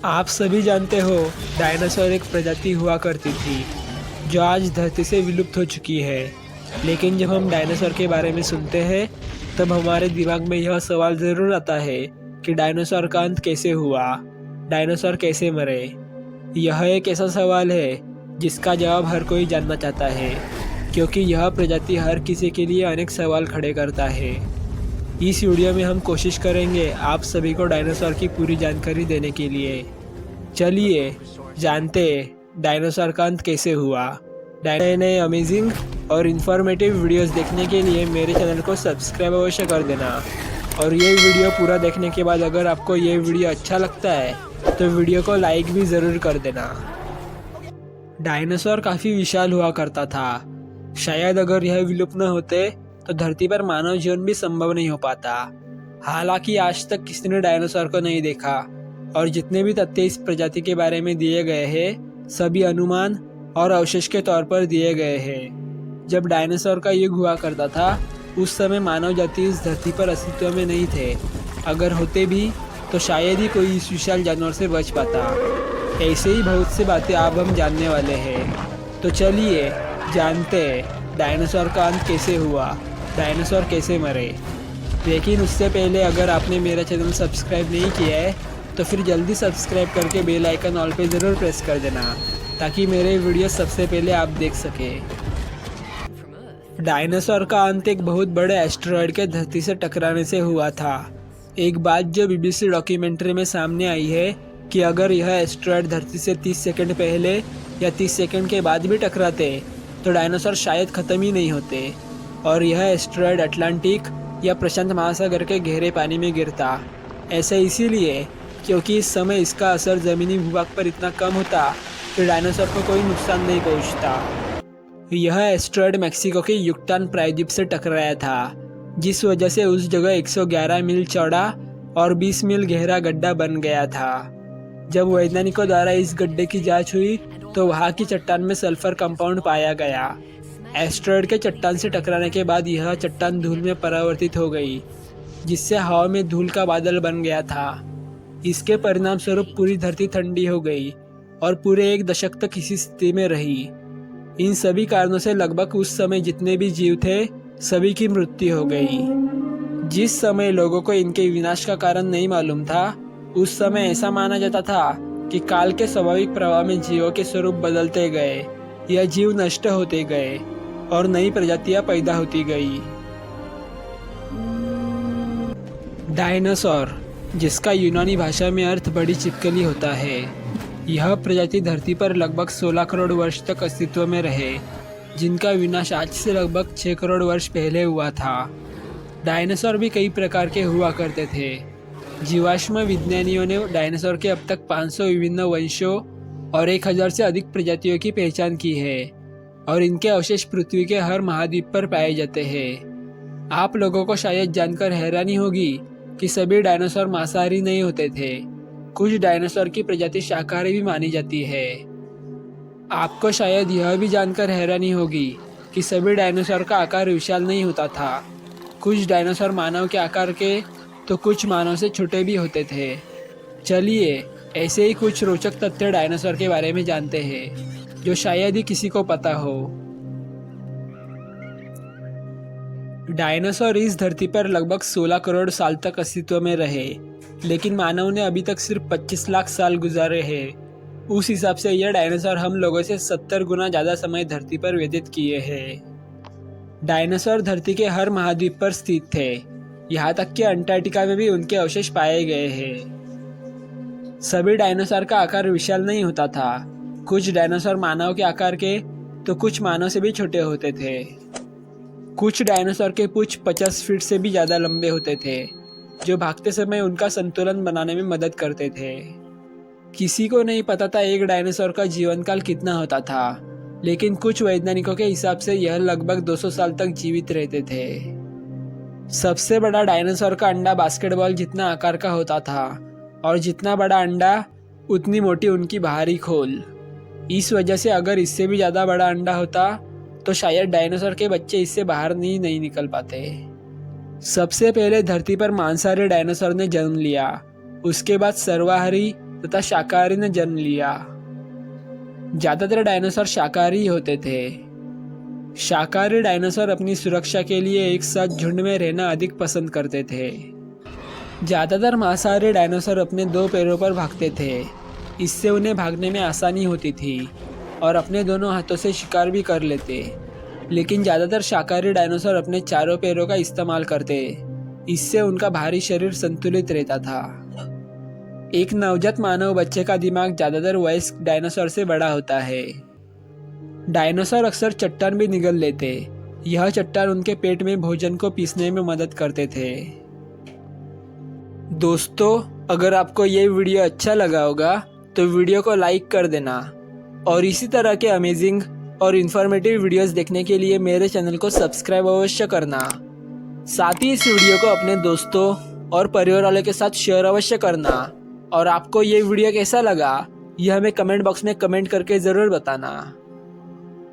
आप सभी जानते हो, डायनासोर एक प्रजाति हुआ करती थी जो आज धरती से विलुप्त हो चुकी है। लेकिन जब हम डायनासोर के बारे में सुनते हैं तब हमारे दिमाग में यह सवाल ज़रूर आता है कि डायनासोर का अंत कैसे हुआ, डायनासोर कैसे मरे। यह एक ऐसा सवाल है जिसका जवाब हर कोई जानना चाहता है, क्योंकि यह प्रजाति हर किसी के लिए अनेक सवाल खड़े करता है। इस वीडियो में हम कोशिश करेंगे आप सभी को डायनासोर की पूरी जानकारी देने के लिए। चलिए जानते हैं डायनासोर का अंत कैसे हुआ। नए नए अमेजिंग और इन्फॉर्मेटिव वीडियोस देखने के लिए मेरे चैनल को सब्सक्राइब अवश्य कर देना। और ये वीडियो पूरा देखने के बाद अगर आपको ये वीडियो अच्छा लगता है तो वीडियो को लाइक भी ज़रूर कर देना। डायनासोर काफ़ी विशाल हुआ करता था। शायद अगर यह विलुप्त न होते तो धरती पर मानव जीवन भी संभव नहीं हो पाता। हालांकि आज तक किसी ने डायनासोर को नहीं देखा और जितने भी तथ्य इस प्रजाति के बारे में दिए गए हैं सभी अनुमान और अवशेष के तौर पर दिए गए हैं। जब डायनासोर का युग हुआ करता था उस समय मानव जाति इस धरती पर अस्तित्व में नहीं थे। अगर होते भी तो शायद ही कोई इस विशाल जानवर से बच पाता। ऐसे ही बहुत सी बातें अब हम जानने वाले हैं। तो चलिए जानते हैं डायनासोर का अंत कैसे हुआ, डायनासोर कैसे मरे। लेकिन उससे पहले अगर आपने मेरा चैनल सब्सक्राइब नहीं किया है तो फिर जल्दी सब्सक्राइब करके बेल आइकन ऑल पे ज़रूर प्रेस कर देना ताकि मेरे वीडियो सबसे पहले आप देख सकें। डायनासोर का अंत एक बहुत बड़े एस्टेरॉयड के धरती से टकराने से हुआ था। एक बात जो BBC डॉक्यूमेंट्री में सामने आई है कि अगर यह एस्टेरॉयड धरती से 30 सेकंड पहले या 30 सेकंड के बाद भी टकराते तो डायनासोर शायद ख़त्म ही नहीं होते और यह एस्टेरॉयड अटलांटिक या प्रशांत महासागर के गहरे पानी में गिरता। ऐसा इसीलिए क्योंकि इस समय इसका असर ज़मीनी भूभाग पर इतना कम होता कि डायनासोर को कोई नुकसान नहीं पहुंचता। यह एस्टेरॉयड मेक्सिको के युक्तान प्रायद्वीप से टकराया था, जिस वजह से उस जगह 111 मील चौड़ा और 20 मील गहरा गड्ढा बन गया था। जब वैज्ञानिकों द्वारा इस गड्ढे की जांच हुई तो वहाँ की चट्टान में सल्फर कंपाउंड पाया गया। एस्टेरॉयड के चट्टान से टकराने के बाद यह चट्टान धूल में परावर्तित हो गई, जिससे हवा में धूल का बादल बन गया था। इसके परिणाम स्वरूप पूरी धरती ठंडी हो गई और पूरे 1 दशक तक इसी स्थिति में रही। इन सभी कारणों से लगभग उस समय जितने भी जीव थे सभी की मृत्यु हो गई। जिस समय लोगों को इनके विनाश का कारण नहीं मालूम था उस समय ऐसा माना जाता था कि काल के स्वाभाविक प्रवाह में जीवों के स्वरूप बदलते गए या जीव नष्ट होते गए और नई प्रजातियां पैदा होती गई। डायनासोर, जिसका यूनानी भाषा में अर्थ बड़ी छिपकली होता है, यह प्रजाति धरती पर लगभग 16 करोड़ वर्ष तक अस्तित्व में रहे, जिनका विनाश आज से लगभग 6 करोड़ वर्ष पहले हुआ था। डायनासोर भी कई प्रकार के हुआ करते थे। जीवाश्म विज्ञानियों ने डायनासोर के अब तक 500 विभिन्न वंशों और 1000 से अधिक प्रजातियों की पहचान की है और इनके अवशेष पृथ्वी के हर महाद्वीप पर पाए जाते हैं। आप लोगों को शायद जानकर हैरानी होगी कि सभी डायनासोर मांसाहारी नहीं होते थे। कुछ डायनासोर की प्रजाति शाकाहारी भी मानी जाती है। आपको शायद यह भी जानकर हैरानी होगी कि सभी डायनासोर का आकार विशाल नहीं होता था। कुछ डायनासोर मानव के आकार के तो कुछ मानव से छोटे भी होते थे। चलिए ऐसे ही कुछ रोचक तथ्य डायनासोर के बारे में जानते हैं जो शायद ही किसी को पता हो। डायनासोर इस धरती पर लगभग 16 करोड़ साल तक अस्तित्व में रहे, लेकिन मानव ने अभी तक सिर्फ 25 लाख साल गुजारे हैं। उस हिसाब से यह डायनासोर हम लोगों से 70 गुना ज़्यादा समय धरती पर व्यतीत किए हैं। डायनासोर धरती के हर महाद्वीप पर स्थित थे, यहाँ तक कि अंटार्कटिका में भी उनके अवशेष पाए गए हैं। सभी डायनासोर का आकार विशाल नहीं होता था। कुछ डायनासोर मानव के आकार के तो कुछ मानव से भी छोटे होते थे। कुछ डायनासोर के पूंछ 50 फीट से भी ज़्यादा लंबे होते थे, जो भागते समय उनका संतुलन बनाने में मदद करते थे। किसी को नहीं पता था एक डायनासोर का जीवन काल कितना होता था, लेकिन कुछ वैज्ञानिकों के हिसाब से यह लगभग 200 साल तक जीवित रहते थे। सबसे बड़ा डायनासोर का अंडा बास्केटबॉल जितना आकार का होता था और जितना बड़ा अंडा उतनी मोटी उनकी बाहरी खोल। इस वजह से अगर इससे भी ज़्यादा बड़ा अंडा होता तो शायद डायनासोर के बच्चे इससे बाहर नहीं निकल पाते। सबसे पहले धरती पर मांसाहारी डायनासोर ने जन्म लिया, उसके बाद सर्वाहारी तथा शाकाहारी ने जन्म लिया। ज्यादातर डायनासोर शाकाहारी होते थे। शाकाहारी डायनासोर अपनी सुरक्षा के लिए एक साथ झुंड में रहना अधिक पसंद करते थे। ज्यादातर मांसाहारी डायनासोर अपने 2 पैरों पर भागते थे। इससे उन्हें भागने में आसानी होती थी और अपने दोनों हाथों से शिकार भी कर लेते। लेकिन ज़्यादातर शाकाहारी डायनासोर अपने चारों पैरों का इस्तेमाल करते। इससे उनका भारी शरीर संतुलित रहता था। एक नवजात मानव बच्चे का दिमाग ज़्यादातर वयस्क डायनासोर से बड़ा होता है। डायनासोर अक्सर चट्टान भी निगल लेते। यह चट्टान उनके पेट में भोजन को पीसने में मदद करते थे। दोस्तों, अगर आपको ये वीडियो अच्छा लगा होगा तो वीडियो को लाइक कर देना और इसी तरह के अमेजिंग और इन्फॉर्मेटिव वीडियोस देखने के लिए मेरे चैनल को सब्सक्राइब अवश्य करना। साथ ही इस वीडियो को अपने दोस्तों और परिवार वालों के साथ शेयर अवश्य करना। और आपको ये वीडियो कैसा लगा यह हमें कमेंट बॉक्स में कमेंट करके ज़रूर बताना।